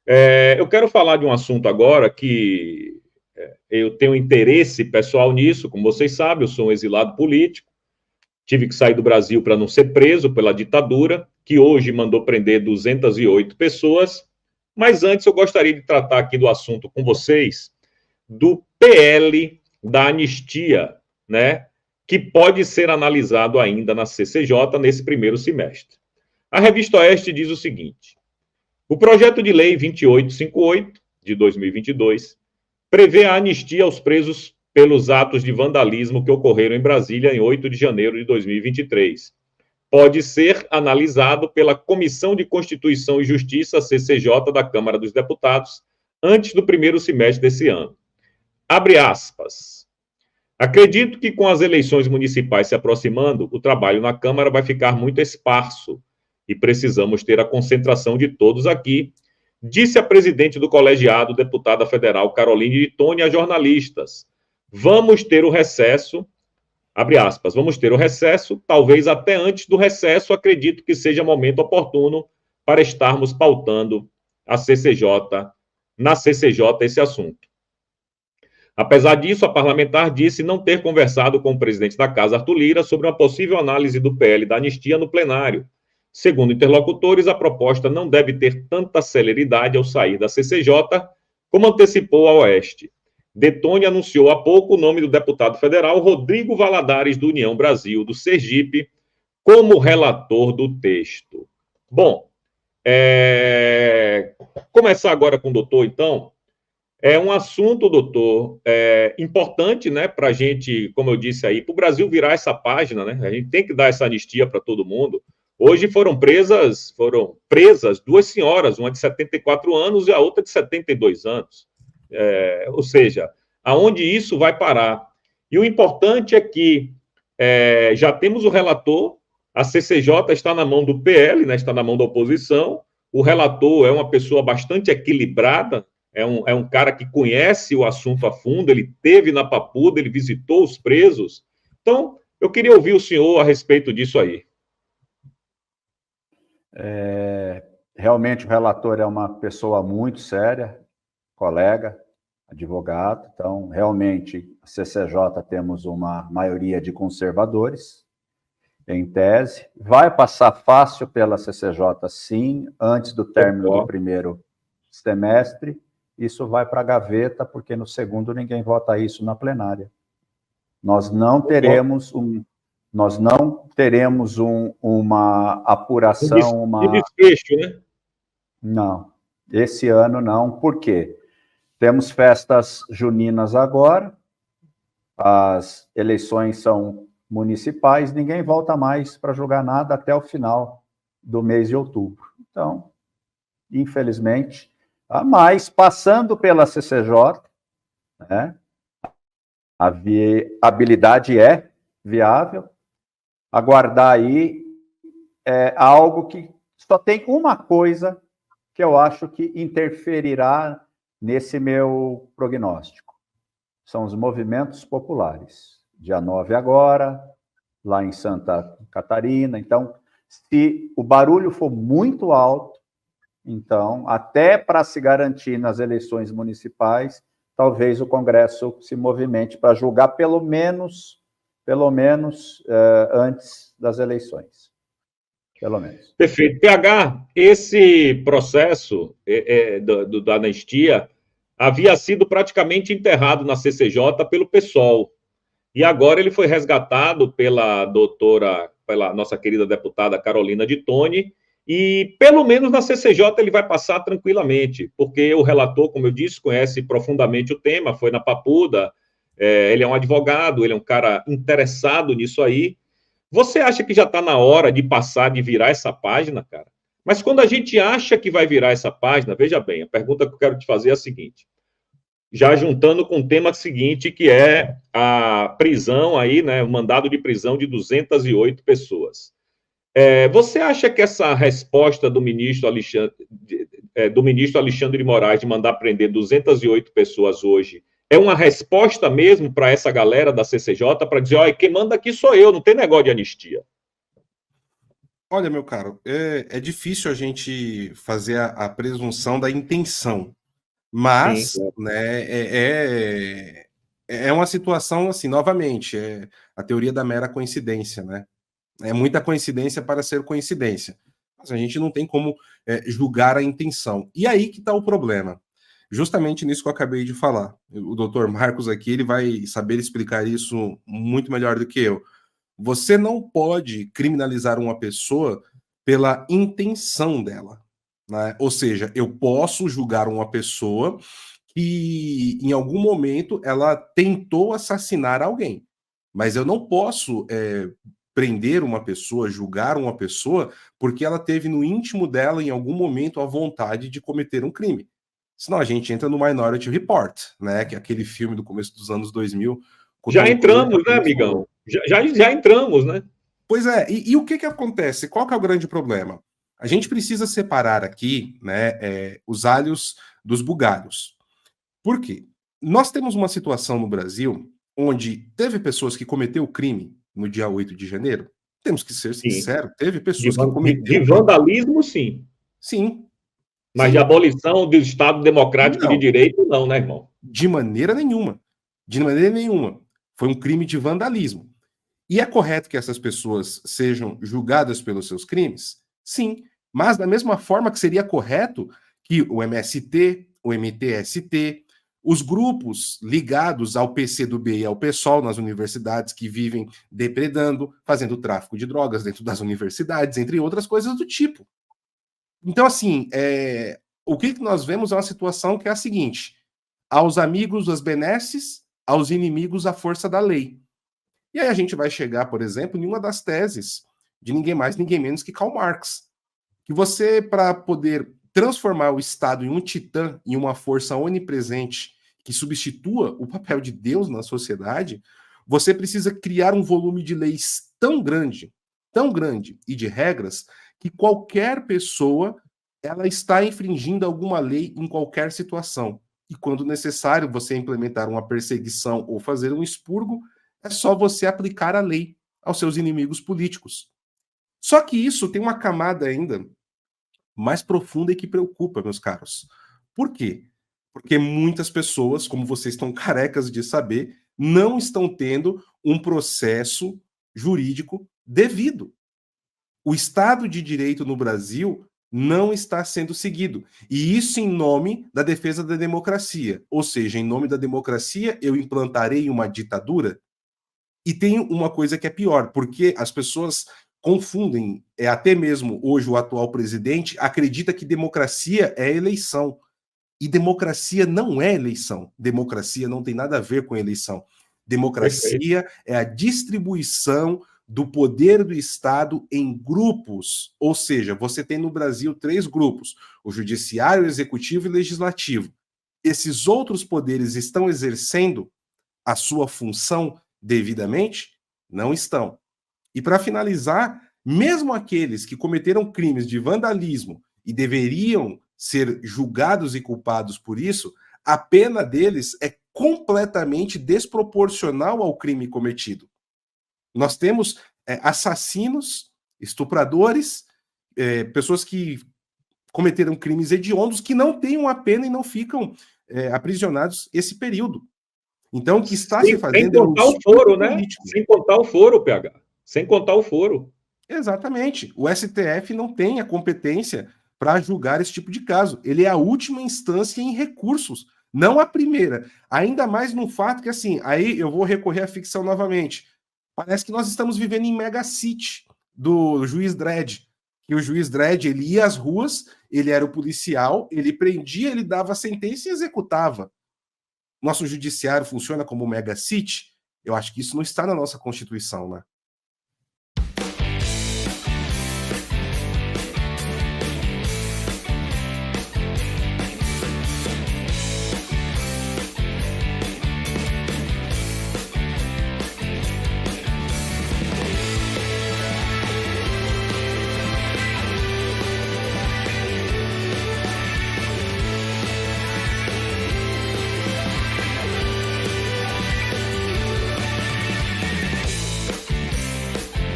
Eu quero falar de um assunto agora que eu tenho interesse pessoal nisso. Como vocês sabem, eu sou um exilado político, tive que sair do Brasil para não ser preso pela ditadura, que hoje mandou prender 208 pessoas. Mas antes eu gostaria de tratar aqui do assunto com vocês, do PL da anistia, né, que pode ser analisado ainda na CCJ nesse primeiro semestre. A Revista Oeste diz o seguinte: o projeto de lei 2858, de 2022, prevê a anistia aos presos pelos atos de vandalismo que ocorreram em Brasília em 8 de janeiro de 2023. Pode ser analisado pela Comissão de Constituição e Justiça, CCJ, da Câmara dos Deputados, antes do primeiro semestre desse ano. Abre aspas. Acredito que com as eleições municipais se aproximando, o trabalho na Câmara vai ficar muito esparso e precisamos ter a concentração de todos aqui, disse a presidente do colegiado, deputada federal Caroline de Toni, a jornalistas. Vamos ter o recesso, abre aspas, vamos ter o recesso, talvez até antes do recesso, acredito que seja momento oportuno para estarmos pautando a CCJ, na CCJ, esse assunto. Apesar disso, a parlamentar disse não ter conversado com o presidente da Casa, Arthur Lira, sobre uma possível análise do PL da anistia no plenário. Segundo interlocutores, a proposta não deve ter tanta celeridade ao sair da CCJ, como antecipou a Oeste. De Toni anunciou há pouco o nome do deputado federal Rodrigo Valadares, do União Brasil, do Sergipe, como relator do texto. Bom, começar agora com o doutor, então. É um assunto, doutor, importante, né, para a gente, como eu disse aí, para o Brasil virar essa página, né? A gente tem que dar essa anistia para todo mundo. Hoje foram presas duas senhoras, uma de 74 anos e a outra de 72 anos. Ou seja, aonde isso vai parar? E o importante é que já temos o relator, a CCJ está na mão do PL, né, está na mão da oposição, o relator é uma pessoa bastante equilibrada, é um cara que conhece o assunto a fundo, ele esteve na Papuda, ele visitou os presos. Então, eu queria ouvir o senhor a respeito disso aí. Realmente o relator é uma pessoa muito séria, colega, advogado. Então, realmente, a CCJ temos uma maioria de conservadores, em tese. Vai passar fácil pela CCJ, sim, antes do término do primeiro semestre. Isso vai para a gaveta, porque no segundo ninguém vota isso na plenária. Nós não teremos uma apuração, de desfecho, né? Não, esse ano não. Por quê? Temos festas juninas agora, as eleições são municipais, ninguém volta mais para julgar nada até o final do mês de outubro. Então, infelizmente, mas passando pela CCJ, né, a viabilidade é viável. Aguardar aí algo que só tem uma coisa que eu acho que interferirá nesse meu prognóstico. São os movimentos populares. Dia 9 agora, lá em Santa Catarina. Então, se o barulho for muito alto, então, até para se garantir nas eleições municipais, talvez o Congresso se movimente para julgar pelo menos antes das eleições. Pelo menos. Perfeito. PH, esse processo da anistia havia sido praticamente enterrado na CCJ pelo PSOL. E agora ele foi resgatado pela nossa querida deputada Carolina de Toni, e pelo menos na CCJ ele vai passar tranquilamente, porque o relator, como eu disse, conhece profundamente o tema, foi na Papuda, ele é um advogado, ele é um cara interessado nisso aí. Você acha que já está na hora de passar, de virar essa página, cara? Mas quando a gente acha que vai virar essa página, veja bem, a pergunta que eu quero te fazer é a seguinte, já juntando com o tema seguinte, que é a prisão aí, né, o mandado de prisão de 208 pessoas. Você acha que essa resposta do ministro Alexandre de Moraes de mandar prender 208 pessoas hoje é uma resposta mesmo para essa galera da CCJ, para dizer, olha, quem manda aqui sou eu, não tem negócio de anistia? Olha, meu caro, é difícil a gente fazer a presunção da intenção, Sim, mas, né, é uma situação assim, novamente, é a teoria da mera coincidência, né? É muita coincidência para ser coincidência. Mas a gente não tem como julgar a intenção. E aí que está o problema. Justamente nisso que eu acabei de falar. O doutor Marcos aqui, ele vai saber explicar isso muito melhor do que eu. Você não pode criminalizar uma pessoa pela intenção dela, né? Ou seja, eu posso julgar uma pessoa que em algum momento ela tentou assassinar alguém, mas eu não posso prender uma pessoa, julgar uma pessoa, porque ela teve no íntimo dela, em algum momento, a vontade de cometer um crime. Senão a gente entra no Minority Report, né? Que é aquele filme do começo dos anos 2000, com o já Tom Cruise, entramos, né, James Bond. amigão? Já entramos, né? Pois é, e o que que acontece? Qual que é o grande problema? A gente precisa separar aqui, né, os alhos dos bugalhos. Por quê? Nós temos uma situação no Brasil onde teve pessoas que cometeu o crime no dia 8 de janeiro. Temos que ser Sim. sinceros, teve De, pessoas que de cometeu o crime. vandalismo, sim. Sim, Mas de sim. abolição do Estado Democrático de Não, Direito, não, né, irmão? de maneira nenhuma. De maneira nenhuma. Foi um crime de vandalismo. E é correto que essas pessoas sejam julgadas pelos seus crimes? Sim, mas da mesma forma que seria correto que o MST, o MTST, os grupos ligados ao PCdoB e ao PSOL nas universidades que vivem depredando, fazendo tráfico de drogas dentro das universidades, entre outras coisas do tipo. Então, assim, o que nós vemos é uma situação que é a seguinte: aos amigos as benesses, aos inimigos a força da lei. E aí a gente vai chegar, por exemplo, em uma das teses de ninguém mais, ninguém menos que Karl Marx, que você, para poder transformar o Estado em um titã, em uma força onipresente que substitua o papel de Deus na sociedade, você precisa criar um volume de leis tão grande e de regras que qualquer pessoa ela está infringindo alguma lei em qualquer situação. E quando necessário você implementar uma perseguição ou fazer um expurgo, é só você aplicar a lei aos seus inimigos políticos. Só que isso tem uma camada ainda mais profunda e que preocupa, meus caros. Por quê? Porque muitas pessoas, como vocês estão carecas de saber, não estão tendo um processo jurídico devido. O Estado de Direito no Brasil não está sendo seguido. E isso em nome da defesa da democracia. Ou seja, em nome da democracia, eu implantarei uma ditadura? E tem uma coisa que é pior, porque as pessoas confundem, até mesmo hoje o atual presidente acredita que democracia é eleição. E democracia não é eleição. Democracia não tem nada a ver com eleição. Perfeito. Democracia é a distribuição do poder do Estado em grupos. Ou seja, você tem no Brasil 3 grupos: o judiciário, o executivo e o legislativo. Esses outros poderes estão exercendo a sua função devidamente? Não estão. E para finalizar, mesmo aqueles que cometeram crimes de vandalismo e deveriam ser julgados e culpados por isso, a pena deles é completamente desproporcional ao crime cometido. Nós temos assassinos, estupradores, pessoas que cometeram crimes hediondos que não têm uma pena e não ficam aprisionados esse período. Então, o que está se Sem fazendo é um contar o estupro foro, né? político. Sem contar o foro, PH. Sem contar o foro. Exatamente. O STF não tem a competência para julgar esse tipo de caso. Ele é a última instância em recursos, não a primeira. Ainda mais num fato que, assim, aí eu vou recorrer à ficção novamente. Parece que nós estamos vivendo em Mega City, do juiz Dredd. Que o juiz Dredd, ele ia às ruas, ele era o policial, ele prendia, ele dava a sentença e executava. Nosso judiciário funciona como Mega City? Eu acho que isso não está na nossa Constituição, né?